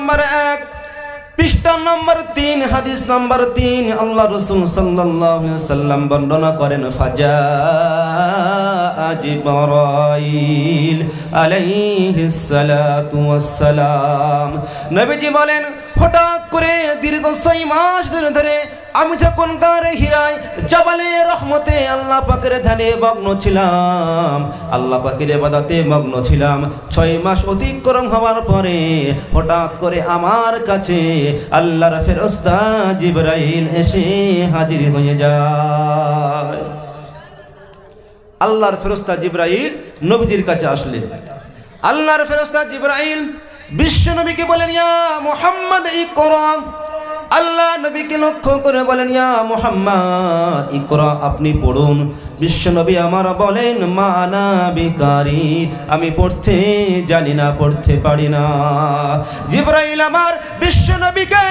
নম্বর 1, পৃষ্ঠা নম্বর 3, হাদিস নম্বর 3, আল্লাহ রাসূল সাল্লাল্লাহু আলাইহি ওয়াসাল্লাম বর্ণনা করেন, ফাজা জিবরাইল আলাইহিস সালাতু ওয়াস সালাম। নবীজি বলেন, হঠাৎ করে দীর্ঘ 6 মাস ধরে আমি যখন গারে হিরায় জাবালে রহমতে আল্লাহ পাকের ধ্যানে মগ্ন ছিলাম, আল্লাহ পাকের ইবাদতে মগ্ন ছিলাম, 6 মাস অতিক্রম হওয়ার পরে হঠাৎ করে আমার কাছে আল্লাহর ফেরেশতা জিবরাইল এসে হাজির হয়ে যায়। আল্লাহর ফেরেশতা জিবরাইল নবীজির কাছে আসলেন। আল্লাহর ফেরেশতা জিবরাইল বিশ্ব নবীকে বলেন, ইয়া মুহাম্মদ ইকরা। আল্লাহ নবীকে লক্ষ্য করে বলেন, ইয়া মুহাম্মদ ইকরা, আপনি পড়ুন। বিশ্ব নবী আমার বলেন, মা আনা বিকারি, আমি পড়তে জানি না, পড়তে পারি না। জিবরাইল আমার বিশ্ব নবীকে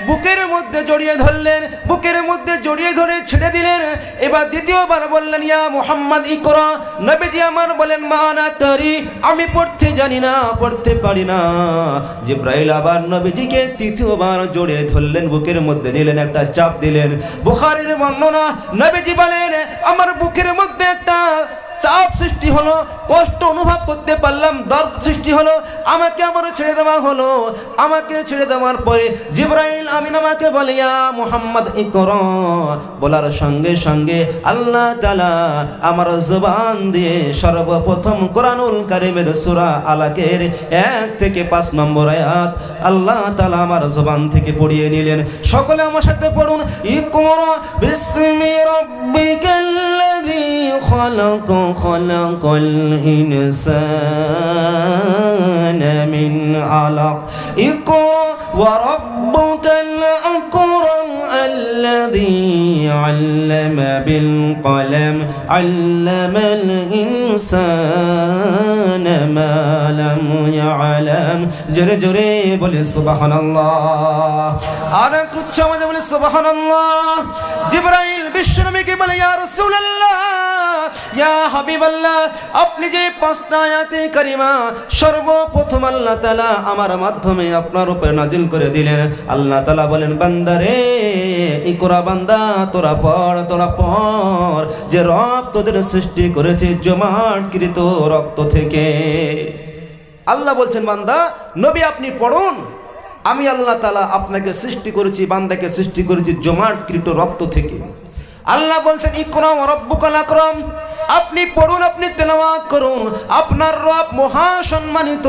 বুকের মধ্যে জড়িয়ে ধরলেন, বুকের মধ্যে জড়িয়ে ধরে ছেড়ে দিলেন। এবার দ্বিতীয়বার বললেন, ইয়া মুহাম্মদ ইকরা। নবীজি আমার বলেন, মা আনা কারি, আমি পড়তে জানি না, পড়তে পারি না। জিবরাইল আবার নবীজিকে তৃতীয়বার জড়িয়ে ধরলেন, বুকের মধ্যে নিলেন, একটা চাপ দিলেন। বুখারীর বর্ণনা, নবীজি বলেন, আমার বুকের মধ্যে একটা চাপ সৃষ্টি হলো, কষ্ট অনুভব করতে পারলাম, দর্দ সৃষ্টি হলো, আমাকে আবার ছেড়ে দেওয়া হলো। আমাকে ছেড়ে দেওয়ার পরে জিবরাইল আমিন আমাকে বলে, ইয়া মুহাম্মদ ইকরা। বলার সঙ্গে সঙ্গে আল্লাহ তাআলা আমার জবান দিয়ে সর্বপ্রথম কোরআনুল কারীমের সূরা আলাকের 1 থেকে 5 নম্বর আয়াত আল্লাহ তাআলা আমার জবান থেকে পড়িয়ে নিলেন। সকলে আমার সাথে পড়ুন, ইকরা বিসমি রাব্বিকাল্লাযী খালাক খালাকাল ইনসানা মিন আলাক ইকরা ওয়া রাব্বুকাল আকরাম আল্লাযী আল্লামা বিল কলম আল্লামাল ইনসানা মা লাম ইয়ালাম। জোরে জোরে বলে সুবহানাল্লাহ। আর উচ্চ আওয়াজে বলে সুবহানাল্লাহ। জিবরাইল বিশ্বনবীকে বলে, ইয়া রাসূলুল্লাহ, ইয়া হাবিবাল্লাহ, আপনি যে 5টা আয়াতে কারিমা সর্বপ্রথম আল্লাহ তাআলা আমার মাধ্যমে আপনার উপরে নাজিল করে দিলেন। আল্লাহ তাআলা বলেন, বান্দারে ইকরা, বান্দা তোরা পড়, তোরা পড়, যে রব তোদের সৃষ্টি করেছে জমাটকৃত রক্ত থেকে। আল্লাহ বলছেন, বান্দা নবী আপনি পড়ুন, আমি আল্লাহ তাআলা আপনাকে সৃষ্টি করেছি, বান্দাকে সৃষ্টি করেছি জমাটকৃত রক্ত থেকে। আল্লাহ বলছেন, ইকরা ওয়া রাব্বুকাল আকরাম, আপনি পড়ুন, আপনি তেলাওয়াত করুন। আপনার রব মহা সম্মানিত,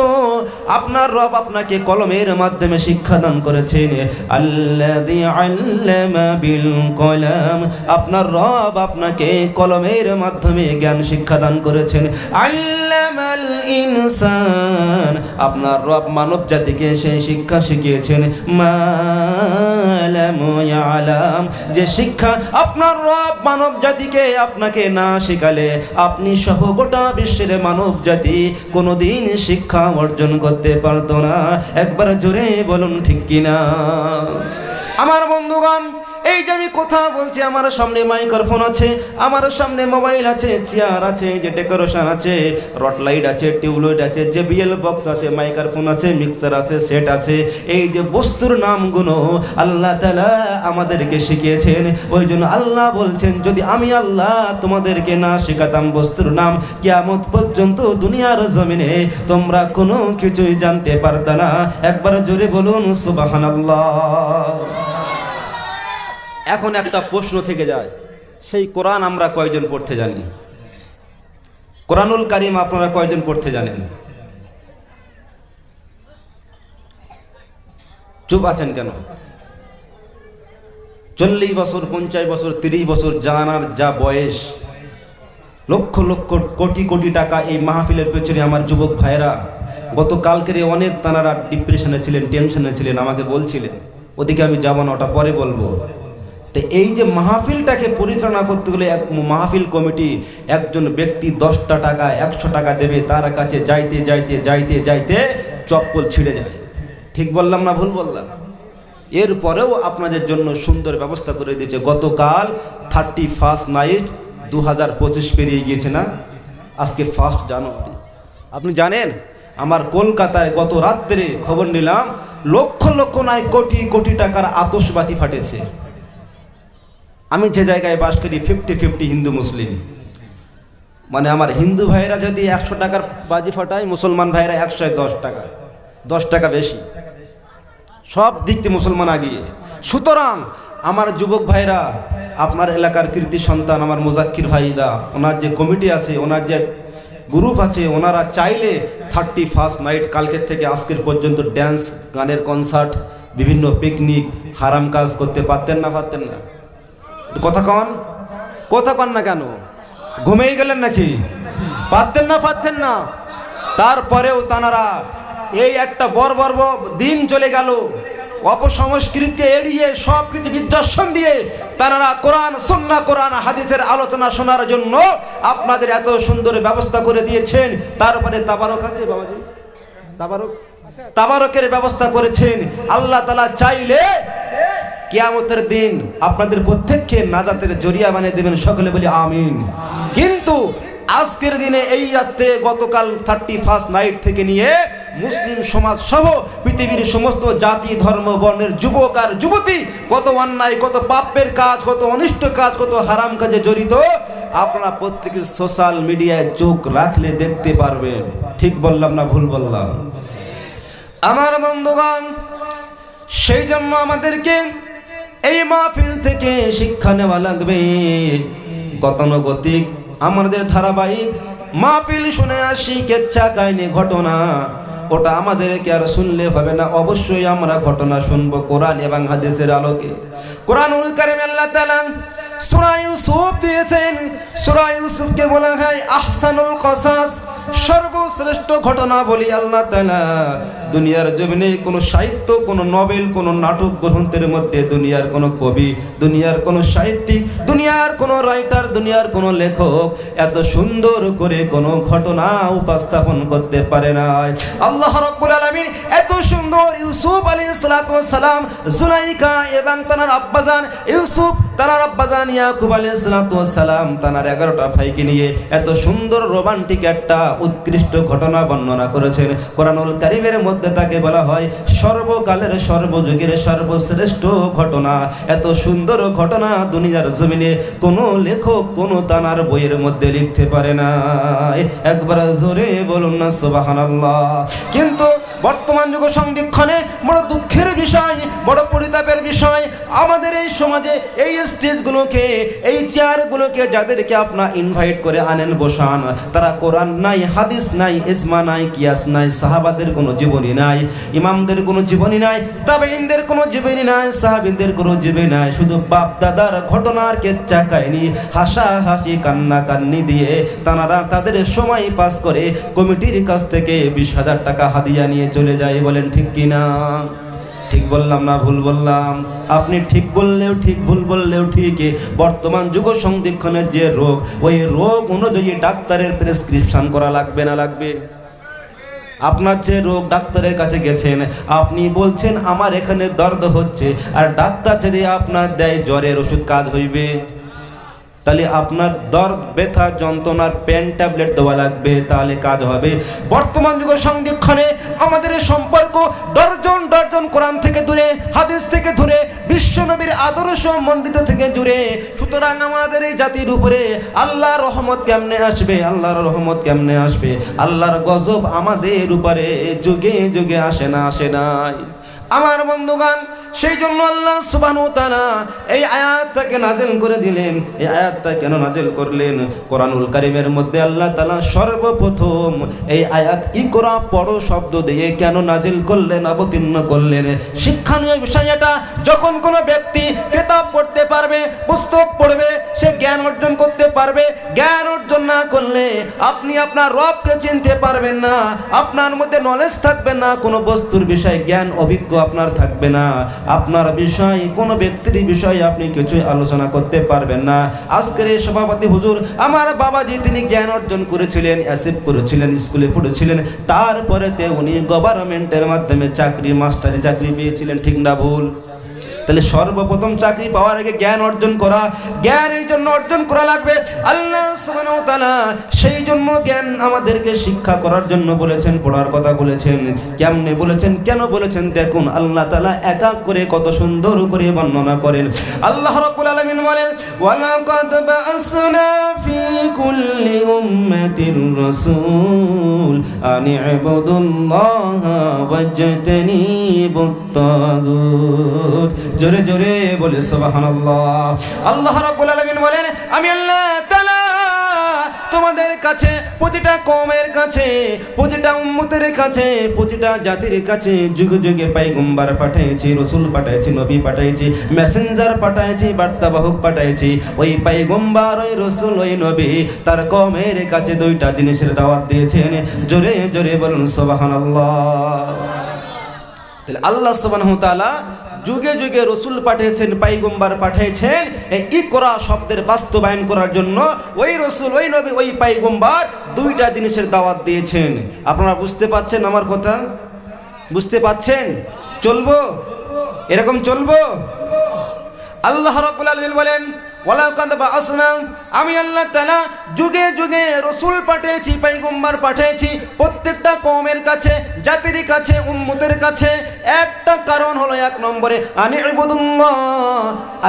আপনার রব আপনাকে কলমের মাধ্যমে শিক্ষা দান করেছেন। আল্লাযী আল্লামা বিল কলম, আপনার রব আপনাকে কলমের মাধ্যমে জ্ঞান শিক্ষা দান করেছেন। আল্লামাল ইনসান, আপনার রব মানব জাতিকে সেই শিক্ষা শিখিয়েছেন। মা লাম ইয়ালাম, যে শিক্ষা আপনার রব মানব জাতিকে আপনাকে না শিখালে আপনি সহ গোটা বিশ্বের মানব জাতি কোনোদিন শিক্ষা অর্জন করতে পারতো না। একবার জোরে বলুন ঠিক কিনা। আমার বন্ধুগণ, এই যে আমি কথা বলছি, আমার সামনে মাইক্রোফোন আছে, আমার সামনে মোবাইল আছে, চেয়ার আছে, যে ডেকোরেশন আছে, রড লাইট আছে, টিউবলাইট আছে, JBL বক্স আছে, মাইক্রোফোন আছে, মিক্সার আছে, সেট আছে, এই যে বস্তুর নামগুলো আল্লাহ তাআলা আমাদেরকে শিখিয়েছেন। ওই জন্য আল্লাহ বলছেন, যদি আমি আল্লাহ তোমাদেরকে না শেখাতাম বস্তুর নাম, কিয়ামত পর্যন্ত দুনিয়ার জমিনে তোমরা কোনো কিছুই জানতে পারতা না। একবার জোরে বলুন সুবহানাল্লাহ। এখন একটা প্রশ্ন থেকে যায়, সেই কোরআন আমরা কয়জন পড়তে জানি? কোরআনুল কারীম আপনারা কয়জন পড়তে জানেন? চুপ আছেন কেন? 40 বছর, 50 বছর, 30 বছর জানার যা বয়স, লক্ষ লক্ষ কোটি কোটি টাকা এই মাহফিলের পেছনে আমার যুবক ভাইরা গতকালকের অনেক তানারা ডিপ্রেশনে ছিলেন, টেনশনে ছিলেন, আমাকে বলছিলেন। ওদিকে আমি যাব না, ওটা পরে বলবো। তো এই যে মাহফিলটাকে পরিচালনা করতে গেলে এক মাহফিল কমিটি একজন ব্যক্তি 10টা টাকা 100 টাকা দেবে, তার কাছে যাইতে যাইতে যাইতে যাইতে চপ্পল ছিঁড়ে যায়। ঠিক বললাম না ভুল বললাম? এরপরেও আপনাদের জন্য সুন্দর ব্যবস্থা করে দিয়েছে। গতকাল 31 নাইট 2025 পেরিয়ে গিয়েছে না, আজকে 1 জানুয়ারি। আপনি জানেন আমার কলকাতায় গত রাত্রে খবর নিলাম লক্ষ লক্ষ নয় কোটি কোটি টাকার আতশবাজি ফাটেছে। আমি যে জায়গায় বাস করি 50-50 হিন্দু মুসলিম, মানে আমার হিন্দু ভাইরা যদি 100 টাকার বাজি ফাটায়, মুসলমান ভাইরা 110 টাকা, 10 টাকা বেশি, সব দিক থেকে মুসলমান আগিয়ে। সুতরাং আমার যুবক ভাইরা, আপনার এলাকার কৃতি সন্তান আমার মুজাক্কির ভাইরা, ওনার যে কমিটি আছে, ওনার যে গ্রুপ আছে, ওনারা চাইলে 31st নাইট কালকের থেকে আজকের পর্যন্ত ড্যান্স, গানের কনসার্ট, বিভিন্ন পিকনিক, হারাম কাজ করতে পারতেন না? পারতেন না? কথা কন না কেন? ঘুমিয়ে গেলেন নাকি? পারতেন না? পারতেন না? তারপরেও তানারা এই একটা বর্বর দিন চলে গেল, অপসংস্কৃতি এড়িয়ে সব পৃথিবীর দর্শন দিয়ে তারা কোরআন সুন্নাহ, কোরআন হাদিসের আলোচনা শোনার জন্য আপনাদের এত সুন্দর ব্যবস্থা করে দিয়েছেন। তারপরে তাবারক আছে বাবাজি, তাবারকের ব্যবস্থা করেছেন। আল্লাহ তাআলা চাইলে কিয়ামতের দিন আপনাদের প্রত্যেককে নাজাতের জরিয়া বানিয়ে দেবেন, সকলে বলি আমিন। কিন্তু আজকের দিনে এই রাত্রে গতকাল 31st নাইট থেকে নিয়ে মুসলিম সমাজ সহ পৃথিবীর সমস্ত জাতি ধর্ম বর্ণের যুবক আর যুবতী কত অন্যায়, কত পাপের কাজ, কত অনিষ্ট কাজ, কত হারাম কাজে জড়িত, আপনারা প্রত্যেকের সোশ্যাল মিডিয়ায় চোখ রাখলে দেখতে পারবেন। ঠিক বললাম না ভুল বললাম? আমার বন্ধুগণ, সেই জন্য আমাদেরকে এই মাহফিল থেকে শিক্ষা নেওয়া লাগবে। গতানুগতিক আমাদের ধারাবাহিক মাহফিল শুনে আসি, কেচ্ছা কাহিনী, ঘটনা, ওটা আমাদেরকে আর শুনলে হবে না। অবশ্যই আমরা ঘটনা শুনবো কোরআন এবং হাদিসের আলোকে। কোরআনুল কারীমে আল্লাহ তাআলা সূরা ইউসুফ দিয়েছেন। সূরা ইউসুফকে বলা হয় আহসানুল কসাস, সর্বশ্রেষ্ঠ ঘটনা বলি আল্লাহ তাআলা। দুনিয়ার জমিনে কোনো সাহিত্য, কোনো নভেল, কোনো নাটক গ্রন্থের মধ্যে দুনিয়ার কোনো কবি, দুনিয়ার কোনো সাহিত্যিক, দুনিয়ার কোনো রাইটার, দুনিয়ার কোনো লেখক এত সুন্দর করে কোনো ঘটনা উপস্থাপন করতে পারে না। আল্লাহ রাব্বুল আলামিন এত সুন্দর ইউসুফ আলাইহিস সালাম, জুলাইখা এবং তার আব্বাজান ইউসুফ, তার আব্বাজান ইয়াকুব আলাইহিস সালাম, তার 11টা ভাইকে নিয়ে এত সুন্দর রোমান্টিক একটা উৎকৃষ্ট ঘটনা বর্ণনা করেছেন। কোরআনুল কারীমের মধ্যে তাকে বলা হয় সর্বকালের সর্বযুগের সর্বশ্রেষ্ঠ ঘটনা। এত সুন্দর ঘটনা দুনিয়ার জমিনে কোনো লেখক কোনো তানার বইয়ের মধ্যে লিখতে পারে না। একবার জোরে বলুন না সুবহানাল্লাহ। কিন্তু বর্তমান যুগ সন্ধিক্ষণে বড় দুঃখের বিষয়, বড় পরিতাপের বিষয়, আমাদের এই সমাজে এই স্টেজগুলোকে, এই চেয়ারগুলোকে যাদেরকে আপনারা ইনভাইট করে আনেন, বসান, তারা কোরআন নাই, হাদিস নাই, ইজমা নাই, কিয়াস নাই, সাহাবাদের কোনো জীবনী নাই, ইমামদের কোনো জীবনী নাই, তাবেঈনদের কোনো জীবনী নাই, সাহাবীদের কোনো জীবনী নাই। শুধু বাপ দাদার ঘটনার কেচ্চা কাহিনী, হাসাহাসি, কান্না কান্নি দিয়ে তারা তাদের সময় পাস করে কমিটির কাছ থেকে 20,000 টাকা হাদিয়া নিয়ে চলে যায়। বলেন ঠিক কিনা? ঠিক বললাম না ভুল বললাম? আপনি ঠিক বললেও ঠিক, ভুল বললেও ঠিক। বর্তমান যুগ সন্ধিক্ষণের যে রোগ, ওই রোগ অনুযায়ী ডাক্তারের প্রেসক্রিপশন করা লাগবে না লাগবে? আপনার যে রোগ, ডাক্তারের কাছে গেছেন, আপনি বলছেন আমার এখানে দর্দ হচ্ছে, আর ডাক্তার যদি আপনার দেয় জ্বরের ওষুধ, কাজ হইবে? তাহলে আপনার দর্দ, ব্যথা, যন্ত্রণার পেন ট্যাবলেট দেওয়া লাগবে, তাহলে কাজ হবে। বর্তমান যুগ সন্ধিক্ষণে আমাদের সম্পর্ক ডর্জন ডর্জন কোরআন থেকে দূরে, হাদিস থেকে দূরে, বিশ্বনবীর আদর্শ মণ্ডিত থেকে দূরে। সুতরাং আমাদের এই জাতির উপরে আল্লাহর রহমত কেমনে আসবে? আল্লাহর রহমত কেমনে আসবে? আল্লাহর গজব আমাদের উপরে যুগে যুগে আসে না, আসে নাই। আমার বন্ধুগণ, সেই জন্য আল্লাহ সুবহানাহু ওয়া তাআলা এই আয়াতটাকে নাযিল করে দিলেন। এই আয়াতটা কেন নাযিল করলেন? কোরআনুল কারীমের মধ্যে আল্লাহ তাআলা সর্বপ্রথম এই আয়াত ইকরা পড়ো শব্দ দিয়ে কেন নাযিল করলেন, অবতীর্ণ করলেন? শিক্ষণীয় বিষয় এটা। যখন কোনো ব্যক্তি কিতাব পড়তে পারবে, পুস্তক পড়বে, সে জ্ঞান অর্জন করতে পারবে। জ্ঞান অর্জন না করলে আপনি আপনার রবকে চিনতে পারবেন না, আপনার মধ্যে নলেজ থাকবে না, কোনো বস্তুর বিষয়ে জ্ঞান অভিজ্ঞ আপনার থাকবে না, আপনার বিষয়, কোনো ব্যক্তির বিষয়ে আপনি কিছুই আলোচনা করতে পারবেন না। আজকের এই সভাপতি হুজুর আমার বাবাজি, তিনি জ্ঞান অর্জন করেছিলেন, অ্যাসিভ করেছিলেন, স্কুলে পড়েছিলেন, তারপরেতে উনি গভর্নমেন্টের মাধ্যমে চাকরি, মাস্টারি চাকরি পেয়েছিলেন। ঠিক না ভুল? তাহলে সর্বপ্রথম চাকরি পাওয়ার আগে জ্ঞান অর্জন করা, জ্ঞান এই জন্য অর্জন করা লাগবে। আল্লাহ সুবহানাহু ওয়া তাআলা সেই জন্য জ্ঞান আমাদেরকে শিক্ষা করার জন্য বলেছেন, পড়ার কথা বলেছেন। কেমনে বলেছেন, কেন বলেছেন, দেখুন আল্লাহ তাআলা এক এক করে কত সুন্দর করে বর্ণনা করেন। আল্লাহ রাব্বুল আলামিন বলেন, ওয়ালাকাদ বাআসনা ফি কুল্লি উম্মাতির রাসূল আন ইবুদুল্লাহা ওয়াজতানিবুত তাগুত। জোরে জোরে বলে সুবহানাল্লাহ। আল্লাহ রাব্বুল আলামিন বলেন, আমি আল্লাহ তাআলা তোমাদের কাছে, প্রতিটা কওমের কাছে, প্রতিটা উম্মতের কাছে, প্রতিটা জাতির কাছে যুগে যুগে পয়গম্বর পাঠিয়েছি, রাসূল পাঠিয়েছি, নবী পাঠিয়েছি, মেসেঞ্জার পাঠিয়েছি, বার্তাবাহক পাঠিয়েছি। ওই পয়গম্বর, ওই রাসূল, ওই নবী তার কওমের কাছে দুইটা জিনিসের দাওয়াত দিয়েছেন। জোরে জোরে বলুন সুবহানাল্লাহ। তাহলে আল্লাহ সুবহানাহু ওয়া তাআলা যুগে যুগে রসুল পাঠিয়েছেন, পয়গম্বর পাঠিয়েছেন এই ইকরা শব্দের বাস্তবায়ন করার জন্য। ওই রসুল, ওই নবী, ওই পয়গম্বর দুইটা জিনিসের দাওয়াত দিয়েছেন। আপনারা বুঝতে পাচ্ছেন আমার কথা? বুঝতে পাচ্ছেন? চলবো এরকম চলবো? আল্লাহ রাব্বুল আলামিন বলেন, ওয়ালাকাদ বাআসনা, আমি আল্লাহ তাআলা যুগে যুগে রসুল পাঠিয়েছি, পয়গম্বর পাঠিয়েছি প্রত্যেকটা কওমের কাছে, জাতির কাছে, উম্মতের কাছে। একটা কারণ হলো, এক নম্বরে আনি ইবুদুল্লাহ,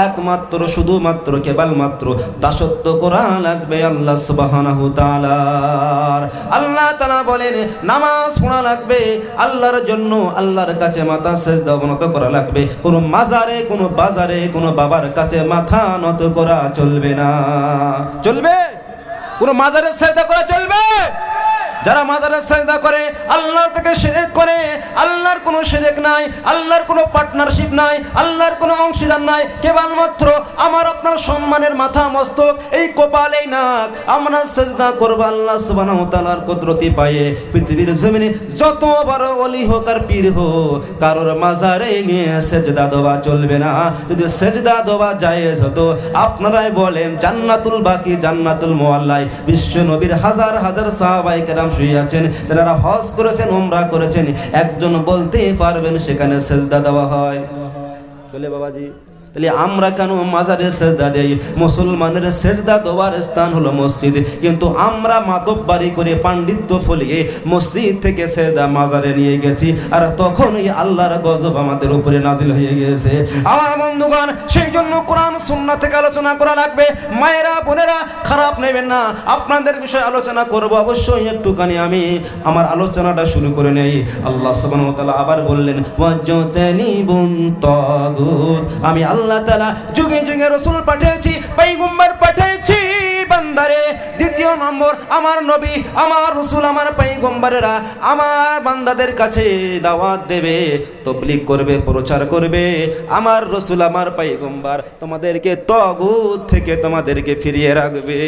একমাত্র শুধুমাত্র কেবলমাত্র দাসত্ব করা লাগবে আল্লাহ সুবহানাহু তাআলার। আল্লাহ তাআলা বলেন নামাজ পড়া লাগবে আল্লাহর জন্য, আল্লাহর কাছে মাথা সিজদা অবনত করা লাগবে। কোনো মাজারে, কোনো বাজারে, কোনো বাবার কাছে মাথা নত করা চলবে না। চলবে? কোনো মাজারে সিজদা করা চলবে? যারা মাজারে সিজদা করে, আল্লাহর থেকে শিরক করে, আল্লাহর কোনো শিরক নাই, আল্লাহর কোনো পার্টনারশিপ নাই, আল্লাহর কোনো অংশীদার নাই, কেবলমাত্র আমার আপনার সম্মানের মাথা, মস্তক, এই কপাল, এই নাক আমরা সিজদা করব আল্লাহ সুবহানাহু ওয়া তাআলার কুদরতি পায়ে। পৃথিবীর জমিনে যত বড় ওলি হোক আর পীর হোক, কারোর মাজারে গিয়ে সিজদা দেওয়া চলবে না। যদি সিজদা দেওয়া জায়েজ হতো, আপনারাই বলেন জান্নাতুল বাকি, জান্নাতুল মুআল্লায় বিশ্ব নবীর হাজার হাজার সাহাবায়ে কেরাম শুয়ে আছেন, তারা হজ করেছেন, উমরা করেছেন, একজন বলতে পারবেন সেখানে সিজদা দেওয়া হয়? চলে বাবাজি? তাহলে আমরা কেন মাজারে সিজদা দেই? মুসলমানের সিজদা দেওয়ার স্থান হলো মসজিদ, কিন্তু আমরা মাতব্বারি করে পাণ্ডিত্য ফলিয়ে মসজিদ থেকে সিজদা মাজারে নিয়ে গেছি, আর তখনই আল্লাহর গজব আমাদের উপরে নাজিল হয়ে গেছে। আমার বন্ধুগণ, সেই জন্য কোরআন সুন্নাহ থেকে আলোচনা করা লাগবে। মায়েরা, বোনেরা, খারাপ নেবেন না, আপনাদের বিষয়ে আলোচনা করব অবশ্যই। একটুখানি আমি আমার আলোচনাটা শুরু করে নেই। আল্লাহ সুবহানাহু ওয়া তাআলা আবার বললেন, ওয়াজতানিবুত তাগুত, আমি আল্লাহ তাআলা যুগে যুগে রাসূল পাঠিয়েছি, পয়গম্বর পাঠিয়েছি বান্দারে। দ্বিতীয় নম্বর, আমার নবী, আমার রাসূল, আমার পয়গম্বরেরা আমার বান্দাদের কাছে দাওয়াত দেবে, তাবলীগ করবে, প্রচার করবে। আমার রাসূল, আমার পয়গম্বর তোমাদেরকে তাগুত থেকে তোমাদেরকে ফিরিয়ে রাখবে।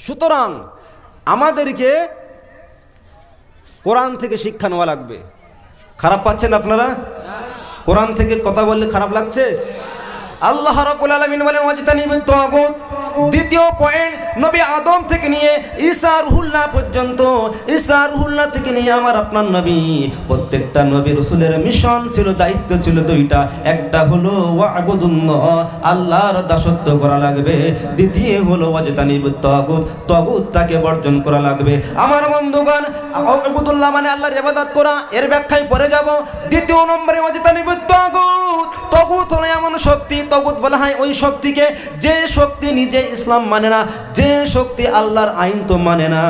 সুতরাং আমাদেরকে কোরআন থেকে শিক্ষা নেওয়া লাগবে। খারাপ পাচ্ছেন আপনারা? কোরআন থেকে কথা বললে খারাপ লাগছে? আল্লাহ রাব্বুল আলামিন বলেন ওয়াজতানিবুত তাগুত। দ্বিতীয় পয়েন্ট, নবী আদম থেকে নিয়ে ঈসা রুহুল্লাহ পর্যন্ত, ঈসা রুহুল্লাহ থেকে নিয়ে আমার আপনার নবী, প্রত্যেকটা নবী রাসূলের মিশন ছিল, দায়িত্ব ছিল দুইটা। একটা হলো ওয়া'বুদুল্লাহ, আল্লাহর দাসত্ব করা লাগবে। দ্বিতীয় হলো ওয়াজতানিবুত তাগুত, তাগুতটাকে বর্জন করা লাগবে। আমার বন্ধুগণ, ওয়া'বুদুল্লাহ মানে আল্লাহর ইবাদত করা, এর ব্যাখ্যায় পরে যাব। দ্বিতীয় নম্বরে ওয়াজতানিবুত তাগুত, তাগুত হলো এমন শক্তি, তাগুত বলা হয় ওই শক্তিকে যে শক্তি নিজে ইসলাম মানে না, যে শক্তি আল্লাহর আইন তো মানে না,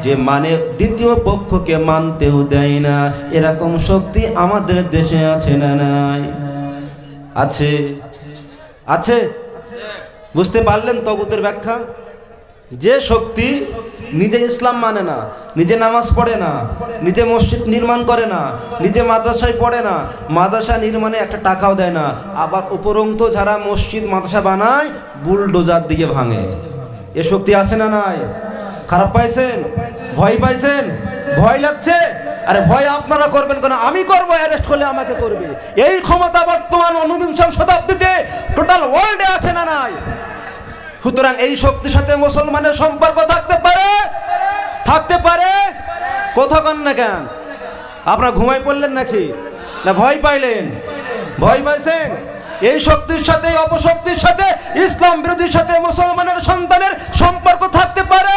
যে মানে দ্বিতীয় পক্ষকে মানতেও দেয় না। এরকম শক্তি আমাদের দেশে আছে না নাই? আছে, আছে। বুঝতে পারলেন তাগুতের ব্যাখ্যা? যে শক্তি নিজে ইসলাম মানে না, নিজে নামাজ পড়ে না, নিজে মসজিদ নির্মাণ করে না, নিজে মাদ্রাসায় পড়ে না, মাদ্রাসা নির্মাণে একটা টাকাও দেয় না, আবার উপরন্তু যারা মসজিদ মাদ্রাসা বানায় বুলডোজার দিয়ে ভাঙে। এ শক্তি আছে না নাই? খারাপ পাইছেন? ভয় পাইছেন? ভয় লাগছে? আরে ভয় আপনারা করবেন কেন? আমি করবো, অ্যারেস্ট করলে আমাকে করবে। এই ক্ষমতা বর্তমান 19শ শতাব্দীতে টোটাল ওয়ার্ল্ডে আছে না নাই? সুতরাং এই শক্তির সাথে মুসলমানের সম্পর্ক থাকতে পারে, থাকতে পারে। কথা কন না কেন? আপনারা ঘুমাই পড়লেন নাকি, না ভয় পাইলেন? ভয় পাইছেন? এই শক্তির সাথে অপশক্তির সাথে ইসলাম বিরোধীর সাথে মুসলমানের সন্তানের সম্পর্ক থাকতে পারে?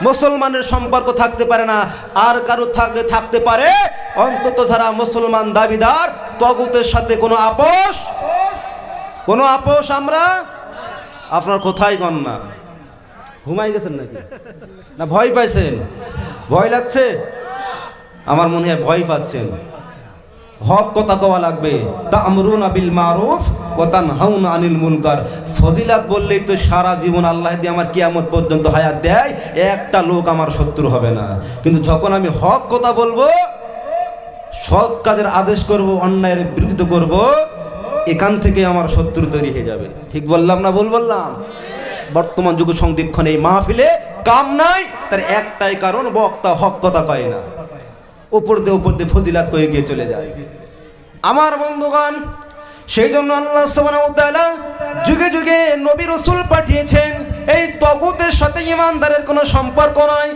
মুসলমানের সম্পর্ক থাকতে পারে না। আর কারো থাকলে থাকতে পারে অন্তত যারা মুসলমান দাবিদার, তগুতের সাথে কোনো আপোষ আমরা। আপনার কোথায় গণ না? ঘুমাই গেছেন নাকি, না ভয় পাইছেন? ভয় লাগছে? আমার মনে হয় ভয় পাচ্ছেন। হক কথা কওয়া লাগবে। তা'মুরুনা বিল মারুফ ওয়া তানহাউনা আনিল মুনকার। ফজিলাত বললেই তো সারা জীবন আল্লাহ দিয়ে আমার কিয়ামত পর্যন্ত হায়াত দেয়, একটা লোক আমার শত্রু হবে না। কিন্তু যখন আমি হক কথা বলবো, সৎ কাজের আদেশ করব, অন্যায়ের বিরোধিতা করব, এখান থেকে আমার শত্রু তৈরি হয়ে যাবে। ঠিক বললাম না ভুল বললাম? বর্তমান যুগ সংরক্ষণে এই মাহফিলে কাম নাই, তার একটাই কারণ, বক্তা হক কথা কয় না, উপর দিয়ে ফজিলাত কয়ে গিয়ে চলে যায়। আমার বন্ধুগণ, সেই জন্য আল্লাহ সুবহানাহু ওয়া তাআলা যুগে যুগে নবী রাসূল পাঠিয়েছেন। এই তাগুতের সাথে ঈমানদারের কোনো সম্পর্ক নাই।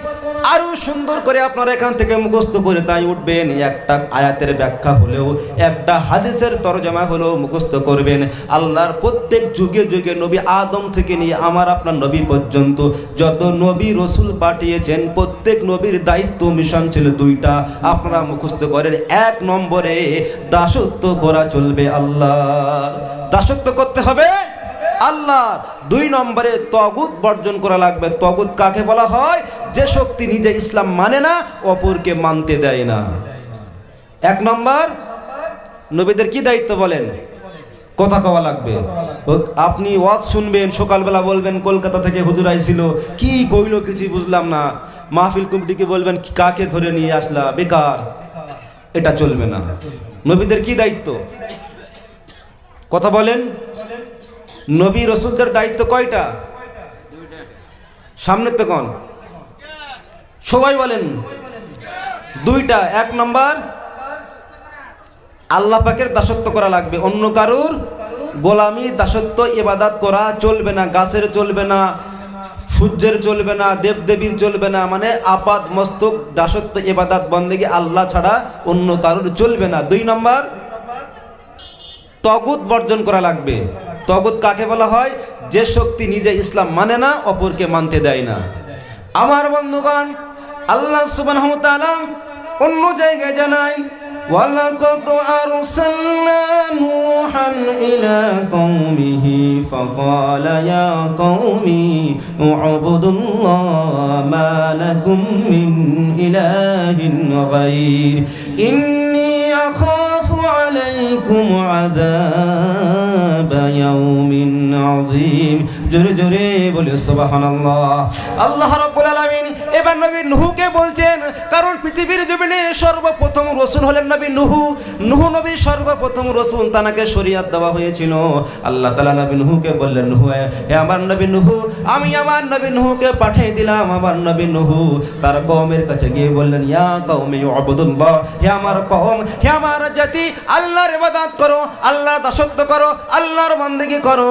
আরো সুন্দর করে আপনারা এখান থেকে মুখস্থ করে তাই উঠবেন। একটা আয়াতের ব্যাখ্যা হলেও, একটা হাদিসের তরজমা হলেও মুখস্থ করবেন। আল্লাহর প্রত্যেক যুগে যুগে নবী আদম থেকে নিয়ে আমার আপনার নবী পর্যন্ত যত নবী রাসূল পাঠিয়েছেন, প্রত্যেক নবীর দায়িত্ব মিশন ছিল দুইটা। আপনারা মুখস্থ করেন। এক নম্বরে দাসত্ব করা চলবে আল্লাহ, দাসত্ব করতে হবে আল্লাহ। দুই নম্বরে তাগুত বর্জন করা লাগবে। তাগুত কাকে বলা হয়? যে শক্তি নিজে ইসলাম মানে না, অপরকে মানতে দেয় না। এক নম্বর, নবীদের কি দায়িত্ব বলেন? কথা কওয়া লাগবে। আপনি ওয়াজ শুনবেন, সকালবেলা বলবেন কলকাতা থেকে হুজুর আইছিল, কি কইলো কিছু বুঝলাম না, মাহফিল কমিটিকে বলবেন কাকে ধরে নিয়ে আসলা, বেকার। এটা চলবে না। নবীদের কি দায়িত্ব? কথা বলেন। নবী রাসূলদের দায়িত্ব কয়টা? সামনে তো কোন সবাই বলেন? দুইটা। এক নম্বর, আল্লাহ পাকের দাসত্ব করা লাগবে, অন্য কারুর গোলামি দাসত্ব ইবাদত করা চলবে না। গাছের চলবে না, সূর্যের চলবে না, দেবদেবীর চলবে না, মানে আপাদ মস্তক দাসত্ব ইবাদত বন্দেগী আল্লাহ ছাড়া অন্য কারুর চলবে না। দুই নম্বর, তাগুত বর্জন করা লাগবে। তাগুত কাকে বলা হয়? যে শক্তি নিজে ইসলাম মানে না, অপরকে মানতে দেয় না। আমার বন্ধুগণ, আল্লাহ সুবহানাহু ওয়া তাআলা অন্য জায়গায় জানায়, ওয়ালাকাদ আরসালনা নূহান ইলা কওমিহি ফাকালা ইয়া কওমি উবুদুল্লাহ মা লাকুম মিন ইলাহিন গায়র ইন্নী আখাফু আলাইকুম আযাব ইয়াউমিন আযীম। জোরে জোরে বলে সুবহানাল্লাহ। আল্লাহ রাব্বুল আলামিন এবার নবী নূহকে বলছেন, কারণ পৃথিবীর জমিনে সর্বপ্রথম রাসূল হলেন নবী নূহ। নূহ নবী সর্বপ্রথম রাসূল, তাকে শরীয়ত দেওয়া হয়েছিল। আল্লাহ তাআলা নবী নূহকে বললেন, নূহ, হে আমার নবী নূহ, আমি আমার নবী নূহকে পাঠিয়ে দিলাম। আমার নবী নূহ তার কওমের কাছে গিয়ে বললেন, ইয়া কওমি উবুদুল্লাহ, হে আমার কওম, হে আমার জাতি, আল্লাহর ইবাদত করো, আল্লাহর দাসত্ব করো, আল্লাহর বান্দেগি করো।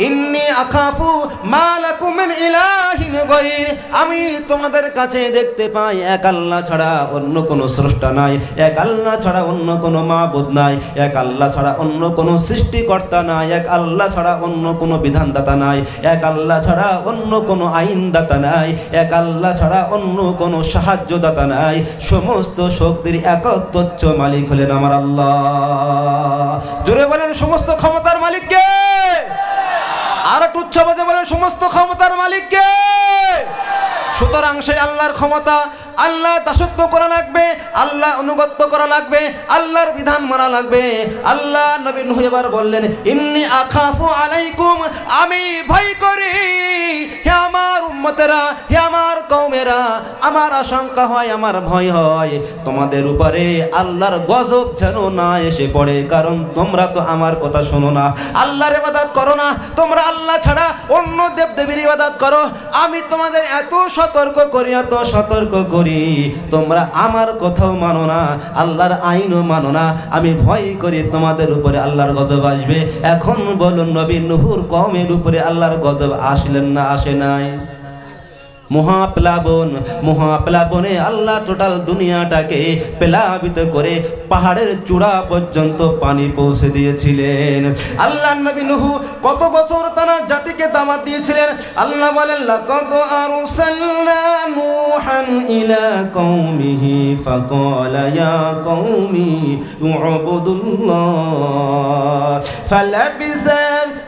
ইন্নী আখাফু মা লাকুম মিন ইলাহিন গায়র, আমি তোমাদের কাছে দেখতে পাই এক আল্লাহ ছাড়া অন্য কোনো স্রষ্টা নাই, এক আল্লাহ ছাড়া অন্য কোনো মাবুদ নাই, এক আল্লাহ ছাড়া অন্য কোনো সৃষ্টিকর্তা নাই, এক আল্লাহ ছাড়া অন্য কোনো বিধানদাতা নাই, এক আল্লাহ ছাড়া অন্য কোনো আইনদাতা নাই, এক আল্লাহ ছাড়া অন্য কোনো সাহায্যদাতা নাই। সমস্ত শক্তির একচ্ছত্র মালিক হলেন আমার আল্লাহ। জোরে বলেন, সমস্ত ক্ষমতার মালিক কে? আর একটু উচ্চ আওয়াজে বলেন, সমস্ত ক্ষমতার মালিক কে? সুতরাং সেই আল্লাহর ক্ষমতা, আল্লাহ দাসত্ব করা লাগবে, আল্লাহ অনুগত্য করা লাগবে, আল্লাহর বিধান মানা লাগবে। আল্লাহ নবী নূহ এবার বললেন, ইন্নী আখাফু আলাইকুম, আমি ভয় করি হে আমার উম্মতেরা, হে আমার কওমেরা, আমার আশঙ্কা হয়, আমার ভয় হয় তোমাদের উপরে আল্লাহর গজব যেন না এসে পড়ে। কারণ তোমরা তো আমার কথা শোনো না, আল্লাহর ইবাদত করো না, তোমরা আল্লাহ ছাড়া অন্য দেবদেবীর ইবাদত করো। আমি তোমাদের এত সতর্ক করি, এত সতর্ক করি, তোমরা আমার কথাও মানো না, আল্লাহর আইনও মানো না। আমি ভয় করি তোমাদের উপরে আল্লাহর গজব আসবে। এখন বলুন, নবী নূহর কওমের উপরে আল্লাহর গজব আসলেন না আসে নাই? মহাপ্লাবন, মহাপ্লাবনে আল্লাহ টোটাল দুনিয়াটাকে প্লাবিত করে পাহাড়ের চূড়া পর্যন্ত পানি পৌঁছে দিয়েছিলেন। আল্লাহ নবী নূহ কত বছর তার জাতিকে দাওয়াত দিয়েছিলেন। আল্লাহ বলেন লাকাদ আরসালনা নূহান ইলা কওমিহি ফাকালা ইয়া কওমি উবুদুল্লাহ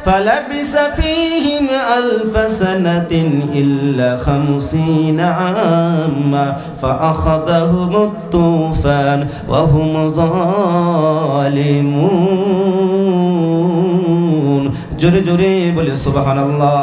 ফালাবিসা ফীহিম আলফ সানাতিন ইল্লা 50 عاما فأخذهم الطوفان وهم ظالمون জোরে জোরে বলে সুবহানাল্লাহ।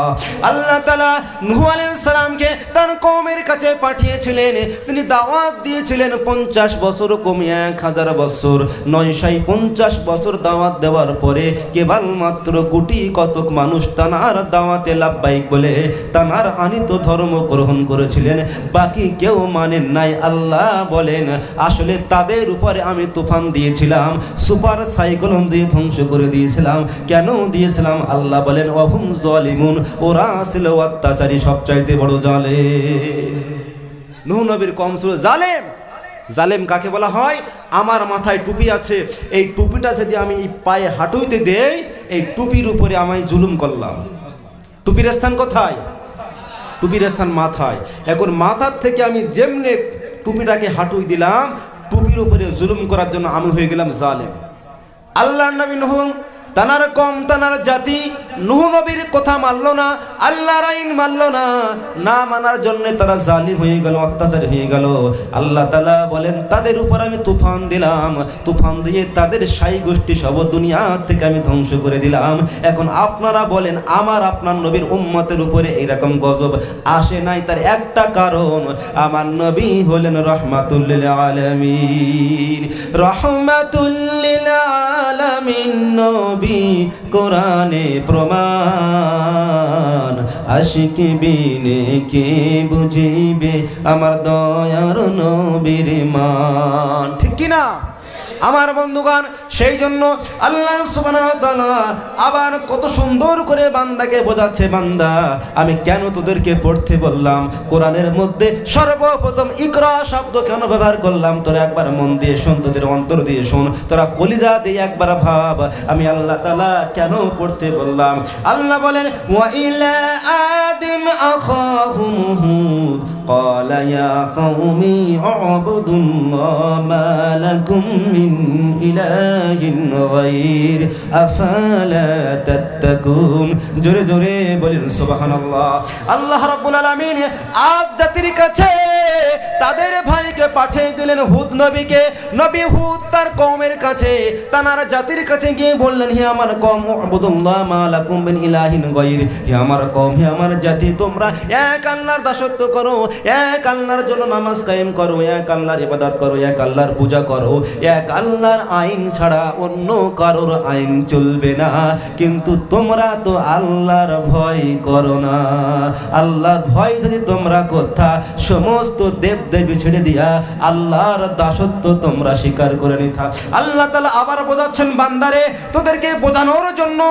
আল্লাহ তাআলা নূহ আলাইহিস সালামকে তার কওমের কাছে পাঠিয়েছিলেন, তিনি দাওয়াত দিয়েছিলেন 50 বছর কমিয়ে 1000 বছর, 950 বছর দাওয়াত দেওয়ার পরে কেবলমাত্র কোটি কতক মানুষ তার দাওয়াতে লাব্বাইক বলে তার আনিত ধর্ম গ্রহণ করেছিলেন, বাকি কেউ মানেন নাই। আল্লাহ বলেন আসলে তাদের উপরে আমি তুফান দিয়েছিলাম, সুপার সাইক্লোন দিয়ে ধ্বংস করে দিয়েছিলাম। কেন দিয়েছিলাম? আল্লাহ বলেন ওয়াহুম যালিমুন, ওরা ছিল অত্যাচারী, সবচাইতে বড় জালেম। নূহ নবীর কওম ছিল জালেম। জালেম কাকে বলা হয়? আমার মাথায় টুপি আছে, এই টুপিটা যদি আমি পায়ে হাঁটুইতে দেই, এই টুপির উপরে আমায় জুলুম করলাম। টুপির স্থান কোথায়? টুপির স্থান মাথায়। এখন মাথার থেকে আমি যেমনে টুপিটাকে হাঁটুই দিলাম, টুপির উপরে জুলুম করার জন্য আমি হয়ে গেলাম জালেম। আল্লাহর নবী নূহ তানার কম তানার জাতি নূহ নবীর কথা মানলো না, আল্লাহর আইন মানলো না, না মানার জন্য তারা জালিম হয়ে গেল, অত্যাচারী হয়ে গেল। আল্লাহ তাআলা বলেন তাদের উপর আমি তুফান দিলাম, তুফান দিয়ে তাদের সাই গোষ্ঠী সব দুনিয়া থেকে আমি ধ্বংস করে দিলাম। এখন আপনারা বলেন আমার আপনার নবীর উম্মতের উপরে এরকম গজব আসে নাই? তার একটা কারণ, আমার নবী হলেন রাহমাতুল লিল আলামিন। রাহমাতুল লিল আলামিন নবী কোরআনে প্রমাণ, আশিক বিনে কে বুঝিবে আমার দয়ার নবীর মান। ঠিক কি না আমার বন্ধুগণ? সেই জন্য আল্লাহ সুবহানাহু ওয়া তাআলা আবার কত সুন্দর করে বান্দাকে বোঝাচ্ছে, বান্দা আমি কেন তোদেরকে পড়তে বললাম, কোরআনের মধ্যে সর্বপ্রথম ইকরা শব্দ কেন ব্যবহার করলাম, তোরা একবার মন দিয়ে শোন, তোদের অন্তর দিয়ে শোন, তোরা কলিজা দিয়ে একবার ভাব আমি আল্লাহ তাআলা কেন পড়তে বললাম। আল্লাহ বলেন ওয়া ইলা আদিম আখাহুম হুদ ক্বালা ইয়া কওমি উবুদুল্লাহ মা লাকুম মিন ইলাহিন গায়র আফালা তাত্তাকুন। জোরে জোরে বলেন সুবহানাল্লাহ। আল্লাহ রাব্বুল আলামিন আদ জাতির কাছে তাদের ভাইকে পাঠিয়ে দিলেন হুদ নবীকে। নবী হুদ তার কওমের কাছে, তার জাতির কাছে গিয়ে বললেন হে আমার কওম উবুদুল্লাহ মা লাকুম মিন ইলাহিন গায়র, হে আমার কওম, হে আমার জাতি, তোমরা এক আল্লাহর দাসত্ব করো, এক আল্লাহর জন্য নামাজ কায়েম করো, এক আল্লাহর ইবাদত করো, এক আল্লাহর পূজা করো, এক আল্লাহর আইন ছাড়া অন্য কারোর আইন চলবে না। কিন্তু তোমরা তো আল্লাহর ভয় করো না। আল্লাহর ভয় যদি তোমরা করতা, সমস্ত দেব দেবী ছেড়ে দিয়া আল্লাহর দাসত্ব তোমরা স্বীকার করে নিতা। আল্লাহ তাআলা আবার বোঝাচ্ছেন বান্দারে, তোদেরকে বোঝানোর জন্য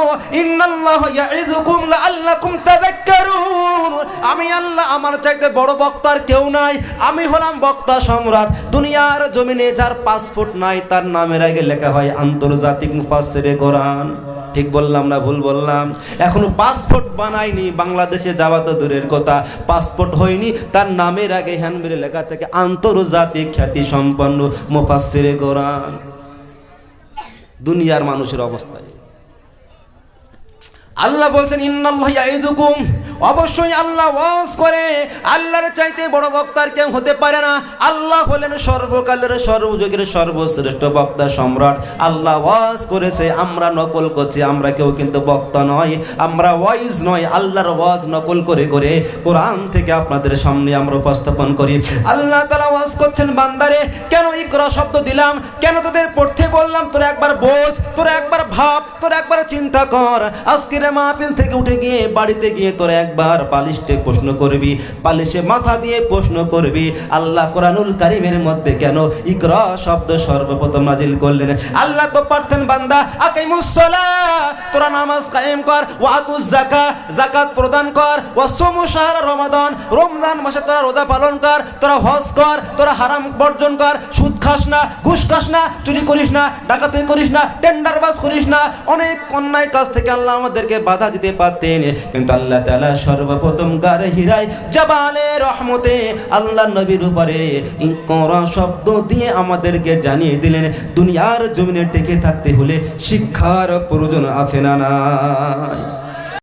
ইন্নাল্লাহা ইয়াইযুকুম লাআল্লাকুম তাযাক্কারুন। আমি আল্লাহ, আমার চাইতে বড় বক্তার কেউ নাই, আমি হলাম বক্তা সম্রাট। দুনিয়ার জমিনে যার পাসপোর্ট নাই তার নামের আগে লেখা হয় আন্তর্জাতিক মুফাসসিরে কোরআন। ঠিক বললাম না ভুল বললাম? এখনো পাসপোর্ট বানায়নি, বাংলাদেশে যাওয়া তো দূরের কথা, পাসপোর্ট হয়নি, তার নামের আগে হ্যান্ডবিলে লেখা থাকে আন্তর্জাতিক খ্যাতি সম্পন্ন মুফাসসিরে কোরআন। দুনিয়ার মানুষের অবস্থা আল্লাহ বলছেন ইন্নাল্লাহা ইয়াইযুকুম, অবশ্যই আল্লাহ ওয়াজ করে। আল্লাহর চাইতে বড় বক্তার কেউ হতে পারে না। আল্লাহ হলেন সর্বকালের সর্বযুগের সর্বশ্রেষ্ঠ বক্তা সম্রাট। আল্লাহ ওয়াজ করেছে, আমরা নকল করছি, আমরা কেউ কিন্তু বক্তা নয়, আমরা ওয়াইজ নয়, আল্লাহর ওয়াজ নকল করে করে কোরআন থেকে আপনাদের সামনে আমরা উপস্থাপন করি। আল্লাহ তাআলা ওয়াজ করছেন বান্দারে কেন এই ইকরা শব্দ দিলাম কেন তোদের পড়তে বললাম? তোরা একবার বোঝ, তোরা একবার ভাব, তোরা একবার চিন্তা কর। আজকের মাহফিল থেকে উঠে গিয়ে বাড়িতে গিয়ে তোরা একবার বালিশে প্রশ্ন করবি, বালিশে মাথা দিয়ে প্রশ্ন করবি, আল্লাহ কোরআনুল কারীমের মধ্যে কেন ইকরা শব্দ সর্বপ্রথম নাজিল করলেন? আল্লাহ তো পারতেন বান্দা আকিমুস সালাহ, তোরা নামাজ কায়েম কর, ওয়াতুজ যাকাত, যাকাত প্রদান কর, ওয়াসুমু শাহর রমাদান, রমজান মাসে তোরা রোজা পালন কর, তোরা হজ কর, তোরা হারাম বর্জন কর, সুদ খাস না, ঘুষ খাস না, চুরি করিস না, ডাকাতি করিস না, টেন্ডারবাজ করিস না। অনেক অন্যায় কাজ থেকে আল্লাহ আমাদেরকে বাধা দিতে পারতেন, কিন্তু আল্লাহ তাআলা সর্বপ্রথম গারে হিরায় জাবালে রহমতে আল্লাহ নবীর উপরে ইকরা শব্দ দিয়ে আমাদেরকে জানিয়ে দিলেন দুনিয়ার জমিনে টিকে থাকতে হলে শিক্ষার প্রয়োজন আছে না নাই?